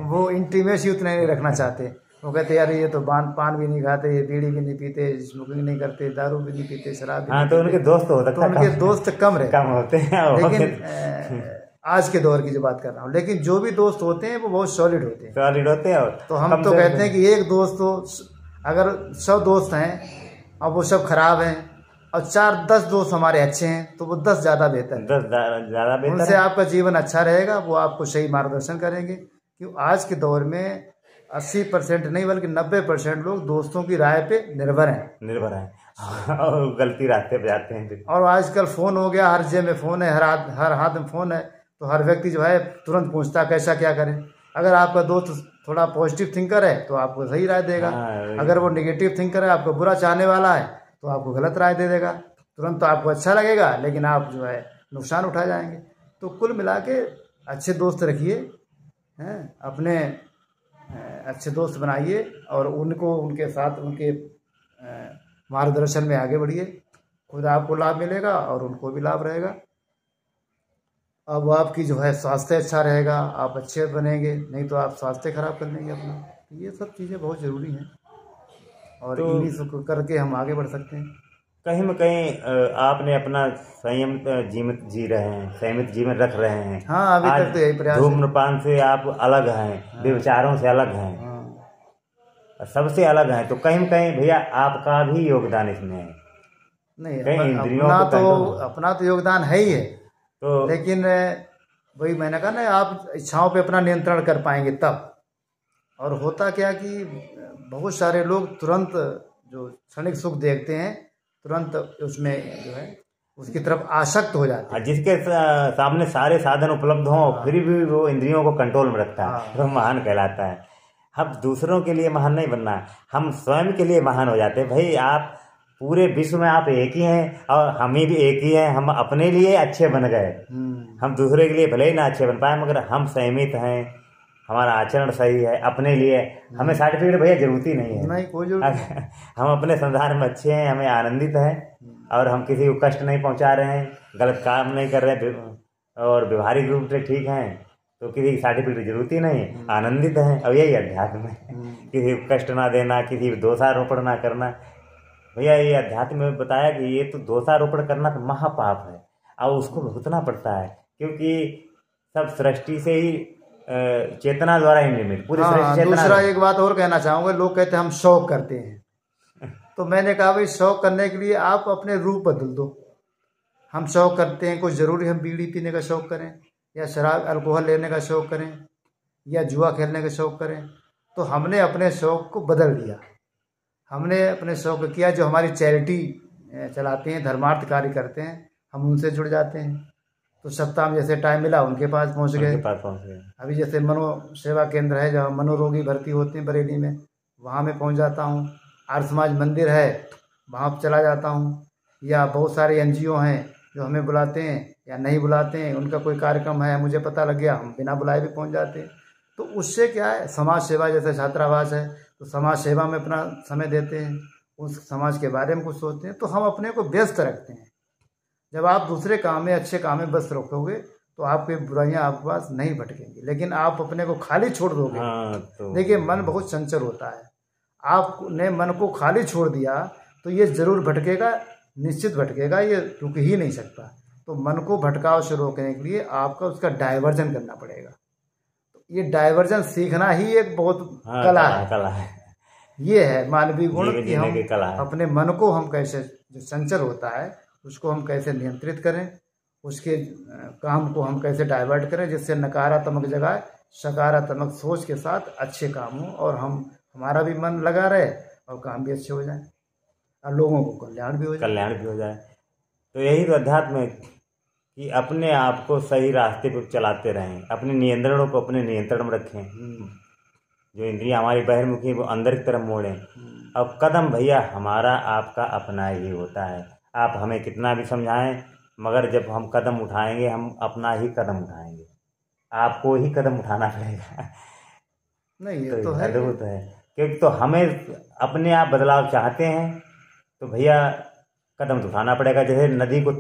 वो इंटीमेसी उतना नहीं रखना चाहते। वो कहते यार ये तो पान भी नहीं खाते, ये बीड़ी भी नहीं पीते, स्मोकिंग नहीं करते, दारू भी नहीं पीते, शराब भी नहीं तो उनके दोस्त उनके दोस्त कम होते हैं। लेकिन आज के दौर की जो बात कर रहा हूँ, लेकिन जो भी दोस्त होते हैं वो बहुत सॉलिड होते हैं। तो हम तो कहते हैं कि एक दोस्त हो, अगर 100 दोस्त हैं और वो सब खराब हैं और 4-10 दोस्त हमारे अच्छे हैं तो वो 10 ज़्यादा बेहतर, उनसे आपका जीवन अच्छा रहेगा, वो आपको सही मार्गदर्शन करेंगे। क्यों आज के दौर में 80% नहीं बल्कि 90% लोग दोस्तों की राय पे निर्भर हैं और गलती रास्ते पे जाते हैं। और आजकल फ़ोन हो गया, हर जेब में फ़ोन है, हर हाथ में फ़ोन है, तो हर व्यक्ति जो है तुरंत पूछता कैसा क्या करें। अगर आपका दोस्त थोड़ा पॉजिटिव थिंकर है तो आपको सही राय देगा, अगर वो नेगेटिव थिंकर है, आपको बुरा चाहने वाला है, तो आपको गलत राय दे देगा। तुरंत तो आपको अच्छा लगेगा लेकिन आप जो है नुकसान उठा जाएंगे। तो कुल मिला के अच्छे दोस्त रखिए, हैं, अपने अच्छे दोस्त बनाइए और उनके साथ उनके मार्गदर्शन में आगे बढ़िए। खुद आपको लाभ मिलेगा और उनको भी लाभ रहेगा। अब आपकी जो है स्वास्थ्य अच्छा रहेगा, आप अच्छे बनेंगे, नहीं तो आप स्वास्थ्य खराब कर लेंगे अपना। ये सब चीज़ें बहुत ज़रूरी हैं और इन्हीं सब करके हम आगे बढ़ सकते हैं। कहीं न कहीं आपने अपना संयमित जीवन रख रहे हैं। हाँ, अभी तक तो यही प्रयास। धूम्रपान से आप अलग हैं, व्यभिचारों से अलग हैं, सबसे अलग हैं। तो कहीं न कहीं भैया आपका भी योगदान इसमें है। नहीं, अपना तो योगदान है ही है, तो लेकिन वही मैंने कहा ना, आप इच्छाओं पे अपना नियंत्रण कर पाएंगे तब। और होता क्या कि बहुत सारे लोग तुरंत जो क्षणिक सुख देखते हैं, तुरंत उसमें जो है उसकी तरफ आसक्त हो जाते हैं। जिसके सामने सारे साधन उपलब्ध हों फिर भी वो इंद्रियों को कंट्रोल में रखता है, तो महान कहलाता है। हम दूसरों के लिए महान नहीं बनना, हम स्वयं के लिए महान हो जाते हैं। भाई आप पूरे विश्व में आप एक ही हैं और हम ही भी एक ही हैं, हम अपने लिए अच्छे बन गए। हम दूसरे के लिए भले ही ना अच्छे बन पाए, मगर हम संयमित हैं, हमारा आचरण सही है, अपने लिए हमें सर्टिफिकेट भैया जरूरत ही नहीं है। नहीं, कोई जरूरत हम अपने संसार में अच्छे हैं, हमें आनंदित हैं और हम किसी को कष्ट नहीं पहुंचा रहे हैं, गलत काम नहीं कर रहे और व्यवहारिक रूप से ठीक हैं, तो किसी की सर्टिफिकेट की जरूरत ही नहीं, आनंदित हैं। और यही अध्यात्म है, किसी को कष्ट ना देना, किसी को दोषारोपण ना करना। भैया ये अध्यात्म में बताया कि ये तो दोषारोपण करना तो महापाप है और उसको भुगतना पड़ता है, क्योंकि सब सृष्टि से ही चेतना द्वारा ही निर्मित पूरी सृष्टि। दूसरा एक बात और कहना चाहूँगा, लोग कहते हैं हम शौक करते हैं, तो मैंने कहा भाई शौक करने के लिए आप अपने रूप बदल दो। हम शौक करते हैं, कोई ज़रूरी हम बीड़ी पीने का शौक करें या शराब अल्कोहल लेने का शौक करें या जुआ खेलने का शौक करें, तो हमने अपने शौक को बदल दिया। हमने अपने शौक किया, जो हमारी चैरिटी चलाते हैं, धर्मार्थ कार्य करते हैं, हम उनसे जुड़ जाते हैं। तो सप्ताह में जैसे टाइम मिला उनके पास पहुंच गए। अभी जैसे मनो सेवा केंद्र है जहाँ मनोरोगी भर्ती होते हैं बरेली में, वहाँ मैं पहुंच जाता हूँ। आर्य समाज मंदिर है वहाँ चला जाता हूँ, या बहुत सारे NGO हैं जो हमें बुलाते हैं या नहीं बुलाते हैं, उनका कोई कार्यक्रम है मुझे पता लग गया, हम बिना बुलाए भी पहुँच जाते हैं। तो उससे क्या है, समाज सेवा, जैसे छात्रावास है तो समाज सेवा में अपना समय देते हैं, उस समाज के बारे में कुछ सोचते हैं, तो हम अपने को व्यस्त रखते हैं। जब आप दूसरे काम में, अच्छे काम में व्यस्त रखोगे तो आपकी बुराइयां आपके पास नहीं भटकेंगी। लेकिन आप अपने को खाली छोड़ दोगे, तो देखिए मन बहुत चंचल होता है, आपने मन को खाली छोड़ दिया तो ये जरूर भटकेगा, निश्चित भटकेगा, ये रुक ही नहीं सकता। तो मन को भटकाव से रोकने के लिए आपका उसका डाइवर्जन करना पड़ेगा। तो ये डाइवर्जन सीखना ही एक बहुत कला है। ये है मानवीय गुण कि हम अपने मन को हम कैसे, जो चंचल होता है उसको हम कैसे नियंत्रित करें, उसके काम को हम कैसे डाइवर्ट करें, जिससे नकारात्मक जगह सकारात्मक सोच के साथ अच्छे काम हो और हमारा भी मन लगा रहे और काम भी अच्छे हो जाए और लोगों को कल्याण भी हो जाए। तो यही तो अध्यात्म है कि अपने आप को सही रास्ते पर चलाते रहें, अपने नियंत्रणों को अपने नियंत्रण में रखें। जो इंद्रियां हमारी बहिर्मुखी वो अंदर की तरफ मोड़ें। अब कदम भैया हमारा आपका अपना ही होता है। आप हमें कितना भी समझाएं, मगर जब हम कदम उठाएंगे हम अपना ही कदम उठाएंगे, आपको ही कदम उठाना पड़ेगा। नहीं ये तो है, अद्भुत है। क्योंकि तो हमें अपने आप बदलाव चाहते हैं तो भैया कदम तो उठाना पड़ेगा। जैसे नदी को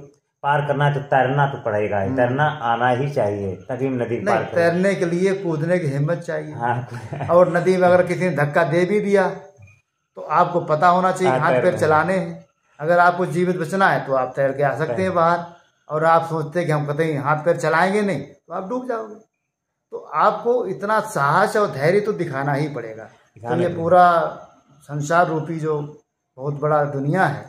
पार करना है तो तैरना तो पड़ेगा ही, तैरना आना ही चाहिए तभी नदी पार करें। तैरने के लिए कूदने की हिम्मत चाहिए। हाँ। और नदी में अगर किसी ने धक्का दे भी दिया तो आपको पता होना चाहिए हाथ पैर चलाने हैं। अगर आपको जीवित बचना है तो आप तैर के आ सकते हैं बाहर, और आप सोचते हैं कि हम कतई हाथ पैर चलाएंगे नहीं तो आप डूब जाओगे। तो आपको इतना साहस और धैर्य तो दिखाना ही पड़ेगा। तो ये पूरा संसार रूपी जो बहुत बड़ा दुनिया है,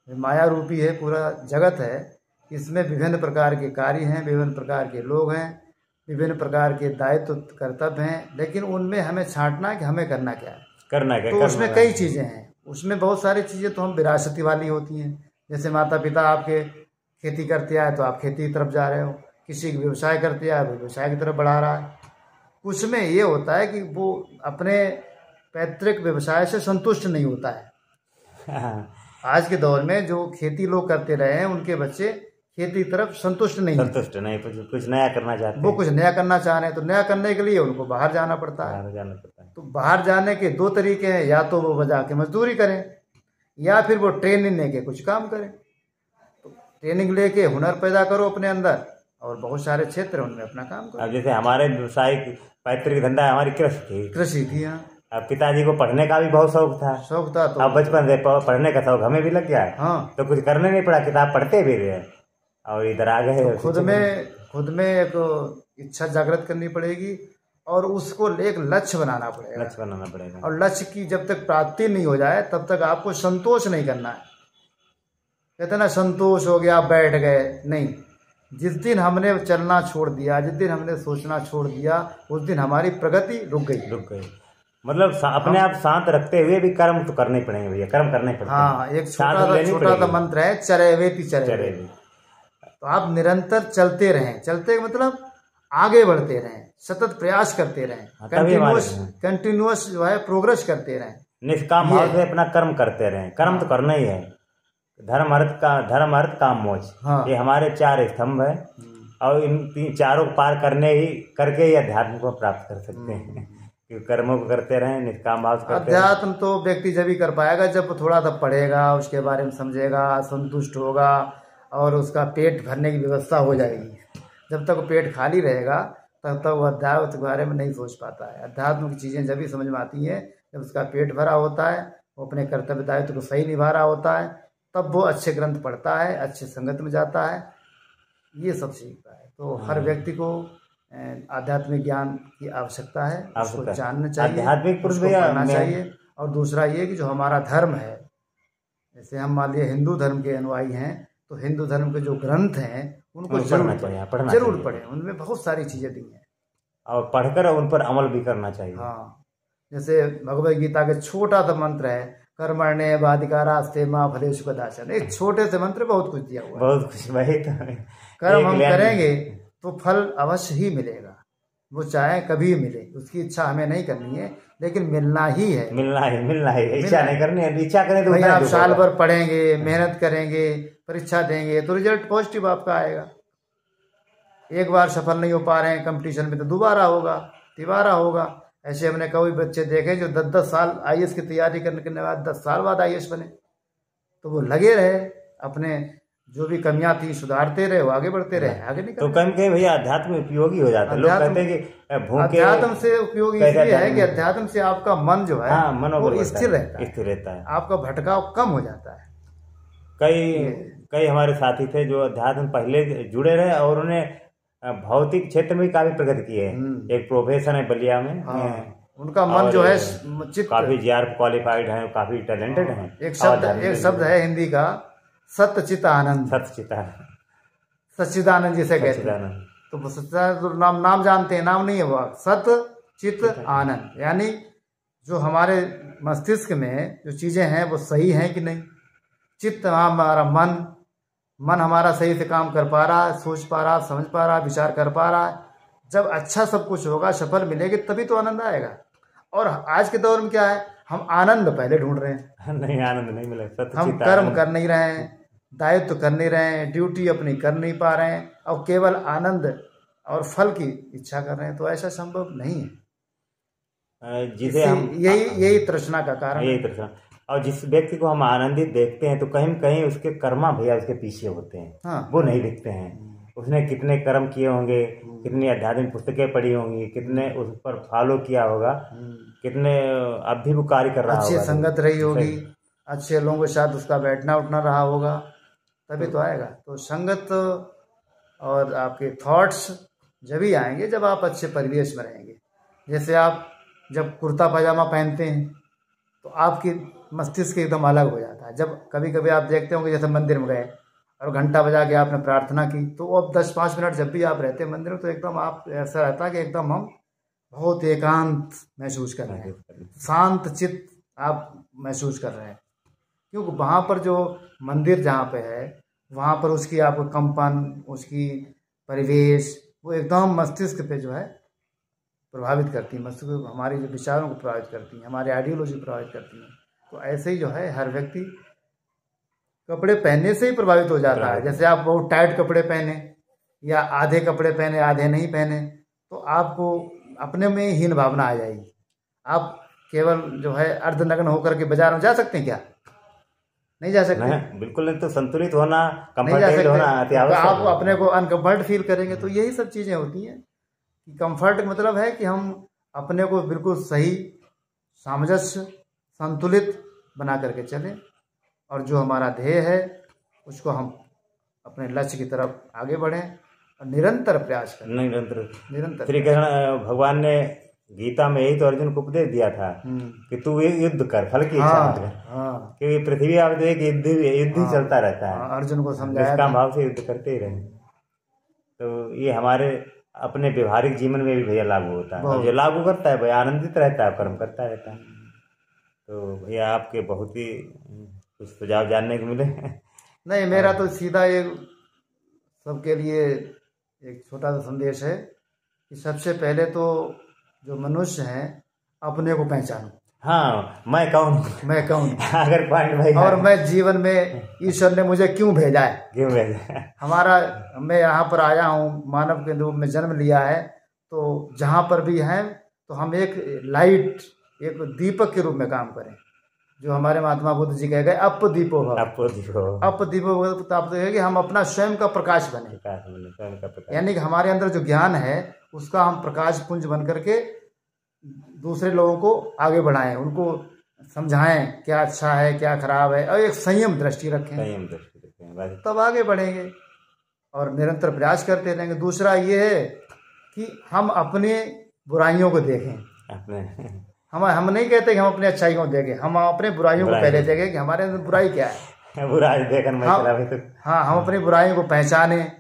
माया रूपी है, पूरा जगत है, इसमें विभिन्न प्रकार के कार्य हैं, विभिन्न प्रकार के लोग हैं, विभिन्न प्रकार के दायित्व कर्तव्य हैं, लेकिन उनमें हमें छांटना कि हमें करना क्या है, तो उसमें कई चीज़ें हैं। उसमें बहुत सारी चीज़ें तो हम विरासती वाली होती हैं, जैसे माता पिता आपके खेती करते आए तो आप खेती की तरफ जा रहे हो, किसी व्यवसाय करते आए वो व्यवसाय की तरफ बढ़ा रहा है। कुछ में ये होता है कि वो अपने पैतृक व्यवसाय से संतुष्ट नहीं होता है। आज के दौर में जो खेती लोग करते रहे हैं उनके बच्चे खेती की तरफ संतुष्ट नहीं, कुछ नया करना चाहते हैं। वो कुछ नया करना चाह रहे हैं, तो नया करने के लिए उनको बाहर जाना पड़ता है। तो बाहर जाने के दो तरीके हैं, या तो वो बजा के मजदूरी करें या फिर वो ट्रेनिंग लेके कुछ काम करें। तो ट्रेनिंग लेके हुनर पैदा करो अपने अंदर, और बहुत सारे क्षेत्र उनमें अपना काम करो। अब जैसे हमारे व्यवसायिक पैतृक धंधा है, हमारी कृषि थी। हाँ, अब पिताजी को पढ़ने का भी बहुत शौक था तो अब बचपन से पढ़ने का शौक हमें भी लग गया। हाँ, तो कुछ करने नहीं पड़ा, किताब पढ़ते भी रहे और इधर आ गए। तो खुद में एक इच्छा जागृत करनी पड़ेगी और उसको एक लक्ष्य बनाना पड़ेगा। और लक्ष्य की जब तक प्राप्ति नहीं हो जाए तब तक आपको संतोष नहीं करना है। कहते ना संतोष हो गया बैठ गए, नहीं। जिस दिन हमने चलना छोड़ दिया, जिस दिन हमने सोचना छोड़ दिया, उस दिन हमारी प्रगति रुक गई। मतलब अपने आप शांत रखते हुए भी कर्म तो करने पड़ेंगे भैया, कर्म करने पड़ते हैं। हाँ, एक छोटा सा मंत्र है, चरेवेति चरेवे। तो आप निरंतर चलते रहें। चलते मतलब आगे बढ़ते रहें, सतत प्रयास करते रहें, तभी हमारे कंटिन्यूअस जो है प्रोग्रेस करते रहें, निष्काम भाव से अपना कर्म करते रहें। कर्म तो करना ही है। धर्म अर्थ काम मोक्ष, हाँ। ये हमारे 4 स्तंभ है और इन चारों को पार करके ही अध्यात्म को प्राप्त कर सकते हैं। क्योंकि कर्मों को करते रहें, निष्काम भाव से करते रहें। अध्यात्म तो व्यक्ति जब ही कर पाएगा जब थोड़ा सा पढ़ेगा, उसके बारे में समझेगा, संतुष्ट होगा और उसका पेट भरने की व्यवस्था हो जाएगी। जब तक पेट खाली रहेगा तब तक वो अध्यात्म के बारे में नहीं सोच पाता है। अध्यात्म की चीज़ें जब ही समझ में आती हैं जब उसका पेट भरा होता है, वो अपने कर्तव्य दायित्व को सही निभा रहा होता है, तब वो अच्छे ग्रंथ पढ़ता है, अच्छे संगत में जाता है, ये सब सीखता है। तो हर व्यक्ति को आध्यात्मिक ज्ञान की आवश्यकता है, उसको जानना चाहिए, आध्यात्मिक उसको पढ़ना चाहिए। और दूसरा ये कि जो हमारा धर्म है, जैसे हम मान लिया हिंदू धर्म के अनुयायी हैं, तो हिंदू धर्म के जो ग्रंथ हैं उनको जरूर पढ़ें। उनमें बहुत सारी चीज़ें दी हैं और पढ़कर उन पर अमल भी करना चाहिए। हाँ, जैसे भगवद गीता के छोटा सा मंत्र है, कर्मण्ये वाधिकारास्ते मां फलेषु कदाचन। एक छोटे से मंत्र बहुत कुछ दिया हुआ है। बहुत कुछ, वही तो कर्म हम करेंगे तो फल अवश्य ही मिलेगा, वो चाहे कभी मिले, उसकी इच्छा हमें नहीं करनी है, लेकिन मिलना ही है। मिलना ही, इच्छा नहीं करनी है। इच्छा करें तो भाई आप साल भर पढ़ेंगे, मेहनत करेंगे, परीक्षा देंगे तो रिजल्ट पॉजिटिव आपका आएगा। एक बार सफल नहीं हो पा रहे हैं कंपटीशन में तो दोबारा होगा, तिबारा होगा। ऐसे हमने कई बच्चे देखे जो 10-10 साल IAS की तैयारी करने के बाद 10 साल बाद IAS बने। तो वो लगे रहे, अपने जो भी कमियां थी सुधारते रहे, वो आगे बढ़ते रहे, आगे निकल। तो कहीं भैया अध्यात्म उपयोगी हो जाता है। लोग कहते हैं कि भूखे। अध्यात्म से उपयोगी इसलिए है कि अध्यात्म से आपका मन जो है वो स्थिर रहता है, आपका भटकाव कम हो जाता है। कई हमारे साथी थे जो अध्यात्म पहले जुड़े रहे और उन्हें भौतिक क्षेत्र में काफी प्रगति की है। एक प्रोफेसर है बलिया में, उनका मन जो है काफी JRF क्वालिफाइड है, काफी टैलेंटेड है। एक शब्द है हिंदी का, सतचित आनंद। सच्चिदानंद जिसे कहते हैं। तो सच्चिदानंद तो नाम जानते हैं, नाम नहीं है वो, सतचित आनंद। यानी जो हमारे मस्तिष्क में जो चीजें हैं वो सही हैं कि नहीं, चित्त हमारा मन हमारा सही से काम कर पा रहा है, सोच पा रहा, समझ पा रहा, विचार कर पा रहा है। जब अच्छा सब कुछ होगा, सफल मिलेगी, तभी तो आनंद आएगा। और आज के दौर में क्या है, हम आनंद पहले ढूंढ रहे हैं। नहीं, आनंद नहीं मिलेगा। हम कर्म कर नहीं रहे हैं, दायित्व कर नहीं रहे हैं, ड्यूटी अपनी कर नहीं पा रहे हैं, और केवल आनंद और फल की इच्छा कर रहे हैं। तो ऐसा संभव नहीं है। जिसे हम यही तृष्णा का कारण, यही तृष्णा। और जिस व्यक्ति को हम आनंदित देखते हैं तो कहीं कहीं उसके कर्मा भैया उसके पीछे होते हैं। हाँ। वो नहीं दिखते हैं। उसने कितने कर्म किए होंगे, कितनी आध्यात्मिक पुस्तकें पढ़ी होंगी, कितने उस पर फॉलो किया होगा, कितने अब भी वो कार्य कर रहा होगा, अच्छी संगत रही होगी, अच्छे लोगों के साथ उसका बैठना उठना रहा होगा, तभी तो आएगा। तो संगत और आपके थॉट्स जब ही आएंगे जब आप अच्छे परिवेश में रहेंगे। जैसे आप जब कुर्ता पजामा पहनते हैं तो आपकी मस्तिष्क एकदम अलग हो जाता है। जब कभी कभी आप देखते होंगे जैसे मंदिर में गए और घंटा बजा के आपने प्रार्थना की, तो अब 10-5 मिनट जब भी आप रहते हैं मंदिर में तो एकदम आप ऐसा रहता है कि एकदम हम बहुत एकांत महसूस कर रहे हैं, शांत चित्त आप महसूस कर रहे हैं। क्योंकि वहाँ पर जो मंदिर जहाँ पे है वहाँ पर उसकी आपको कंपन, उसकी परिवेश वो एकदम मस्तिष्क पे जो है प्रभावित करती है, मस्तिष्क हमारे जो विचारों को प्रभावित करती हैं, हमारे आइडियोलॉजी को प्रभावित करती हैं। तो ऐसे ही जो है हर व्यक्ति कपड़े पहनने से ही प्रभावित हो जाता है। जैसे आप बहुत टाइट कपड़े पहने या आधे कपड़े पहने आधे नहीं पहने तो आपको अपने में हीन भावना आ जाएगी। आप केवल जो है अर्धनग्न होकर के बाजार में जा सकते हैं क्या? नहीं जा सकते। नहीं, बिल्कुल नहीं। तो संतुलित होना, कंफर्टेबल होना अति आवश्यक है। आप अपने को अनकंफर्ट फील करेंगे तो यही सब चीजें होती हैं कि कंफर्ट मतलब है कि हम अपने को बिल्कुल सही, सामंजस्य, संतुलित बना करके चलें और जो हमारा ध्येय है उसको हम अपने लक्ष्य की तरफ आगे बढ़ें और निरंतर प्रयास करें। निरंतर श्री कृष्ण भगवान ने गीता में यही तो अर्जुन को उपदेश दिया था कि तू एक युद्ध कर, फल की इच्छा मत कर। क्योंकि पृथ्वी आप तो एक युद्ध ही चलता रहता है। अर्जुन को समझाया निष्काम भाव से युद्ध करते ही रहे। तो ये हमारे अपने व्यवहारिक जीवन में भी भैया लागू होता है। और जो लागू करता है भैया आनंदित रहता है, कर्म करता रहता है। तो भैया आपके बहुत ही कुछ सुझाव जानने को मिले। नहीं, मेरा तो सीधा एक सबके लिए एक छोटा सा संदेश है कि सबसे पहले तो जो मनुष्य हैं अपने को पहचानो। हाँ, मैं कौन हूँ, मैं कौन हूँ, अगर पॉइंट भाई, और मैं जीवन में ईश्वर ने मुझे क्यों भेजा है, क्यों भेजा हमारा, मैं यहाँ पर आया हूँ, मानव के रूप में जन्म लिया है, तो जहाँ पर भी हैं तो हम एक लाइट, एक दीपक के रूप में काम करें। जो हमारे महात्मा बुद्ध जी कह गए, अप दीपो भव, अप दीपो भव, तो आप देखें कि हम अपना स्वयं का प्रकाश बने, यानी कि हमारे अंदर जो ज्ञान है उसका हम प्रकाश पुंज बन करके दूसरे लोगों को आगे बढ़ाएं, उनको समझाएं क्या अच्छा है क्या खराब है, और एक संयम दृष्टि रखें, तब आगे बढ़ेंगे और निरंतर प्रयास करते रहेंगे। दूसरा ये है कि हम अपने बुराइयों को देखें। हम नहीं कहते कि हम अपनी अच्छाइयों को देखें, हम अपने बुराइयों को पहले देखें कि हमारे अंदर बुराई क्या है, बुराई देखन हाँ, हम अपनी बुराइयों को पहचाने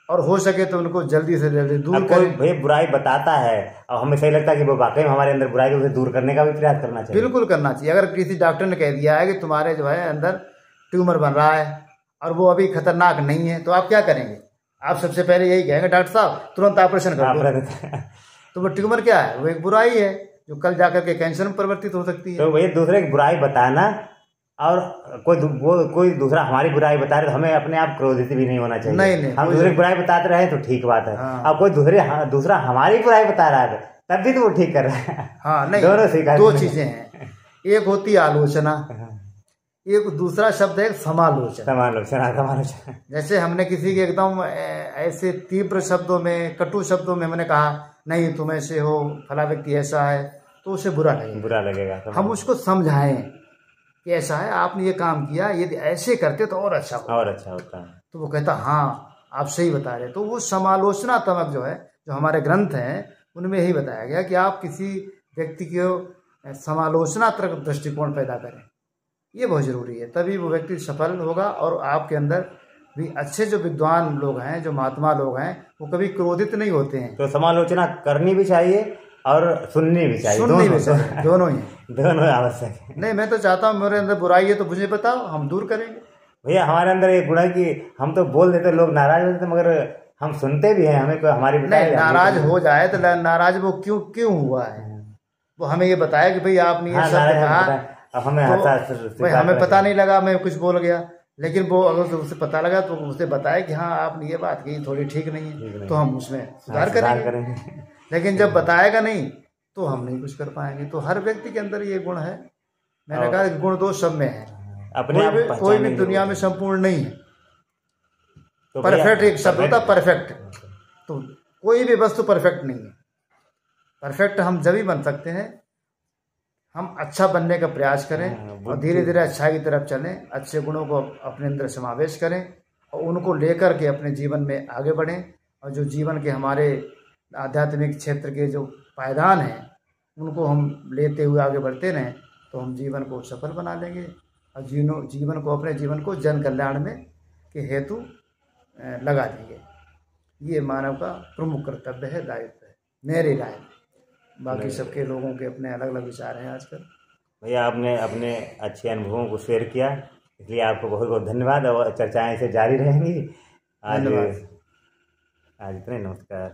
और हो सके तो उनको जल्दी से जल्दी दूर करें। भाई बुराई बताता है और हमें सही लगता है कि वो वाकई में हमारे अंदर बुराई को उसे दूर करने का भी प्रयास करना चाहिए। बिल्कुल करना चाहिए। अगर किसी डॉक्टर ने कह दिया है कि तुम्हारे जो है अंदर ट्यूमर बन रहा है और वो अभी खतरनाक नहीं है, तो आप क्या करेंगे? आप सबसे पहले यही कहेंगे डॉक्टर साहब तुरंत ऑपरेशन कर दो। तो वो ट्यूमर क्या है? वो एक बुराई है जो कल जाकर के कैंसर में परिवर्तित हो सकती है। तो वही दूसरे की बुराई बताना, और कोई दूसरा हमारी बुराई बता रहे तो हमें अपने आप क्रोधित भी नहीं होना चाहिए। नहीं, हम दूसरे की बुराई बताते रहे तो ठीक बात है। अब कोई दूसरा हमारी बुराई बता रहा है तब भी तो वो ठीक कर रहा है। हाँ, नहीं, दोनों दो चीजें हैं, एक होती है आलोचना, एक दूसरा शब्द है समालोचना। जैसे हमने किसी के एकदम ऐसे तीव्र शब्दों में, कटु शब्दों में हमने कहा नहीं तुम ऐसे हो, फला व्यक्ति ऐसा है, तो उसे बुरा लगेगा। हम उसको समझाएं कि ऐसा है, आपने ये काम किया, यदि ऐसे करते तो और अच्छा होता है। तो वो कहता हाँ आप सही बता रहे। तो वो समालोचनात्मक जो है, जो हमारे ग्रंथ हैं उनमें यही बताया गया कि आप किसी व्यक्ति को समालोचनात्मक दृष्टिकोण पैदा करें, ये बहुत जरूरी है, तभी वो व्यक्ति सफल होगा। और आपके अंदर भी अच्छे जो विद्वान लोग हैं, जो महात्मा लोग हैं, वो कभी क्रोधित नहीं होते हैं। तो समालोचना करनी भी चाहिए और सुननी भी चाहिए, दोनों ही दोनों आवश्यक है। नहीं, मैं तो चाहता हूँ मेरे अंदर बुराई है तो मुझे बताओ, हम दूर करेंगे। भैया हमारे अंदर एक गुण है कि हम तो बोल देते, लोग नाराज होते मगर हम सुनते भी हैं, हमें कोई हमारी नहीं, नाराज हो जाए तो नाराज वो क्यों हुआ है, वो हमें ये बताया कि भाई आपने ये शब्द कहा, हमें पता नहीं लगा, मैं कुछ बोल गया, लेकिन वो अगर उसे पता लगा तो उसे बताया कि हाँ आपने ये बात की थोड़ी ठीक नहीं है, तो हम उसमें सुधार करेंगे। लेकिन जब बताएगा नहीं तो हम नहीं कुछ कर पाएंगे। तो हर व्यक्ति के अंदर ये गुण है। मैंने कहा गुण दोष सब में है, कोई भी दुनिया में संपूर्ण नहीं है। तो परफेक्ट एक शब्द होता, परफेक्ट, तो कोई भी वस्तु परफेक्ट नहीं है। परफेक्ट हम जब ही बन सकते हैं हम अच्छा बनने का प्रयास करें और धीरे धीरे अच्छाई की तरफ चलें, अच्छे गुणों को अपने अंदर समावेश करें और उनको लेकर के अपने जीवन में आगे बढ़ें। और जो जीवन के हमारे आध्यात्मिक क्षेत्र के जो पायदान हैं उनको हम लेते हुए आगे बढ़ते रहें, तो हम जीवन को सफल बना लेंगे और अपने जीवन को जन कल्याण में के हेतु लगा देंगे। ये मानव का प्रमुख कर्तव्य है, दायित्व है, मेरी राय। बाकी सबके लोगों के अपने अलग अलग विचार हैं। आजकल भैया आपने अपने अच्छे अनुभवों को शेयर किया, इसलिए आपको बहुत बहुत धन्यवाद और चर्चाएं ऐसे जारी रहेंगी। आज इतने, नमस्कार।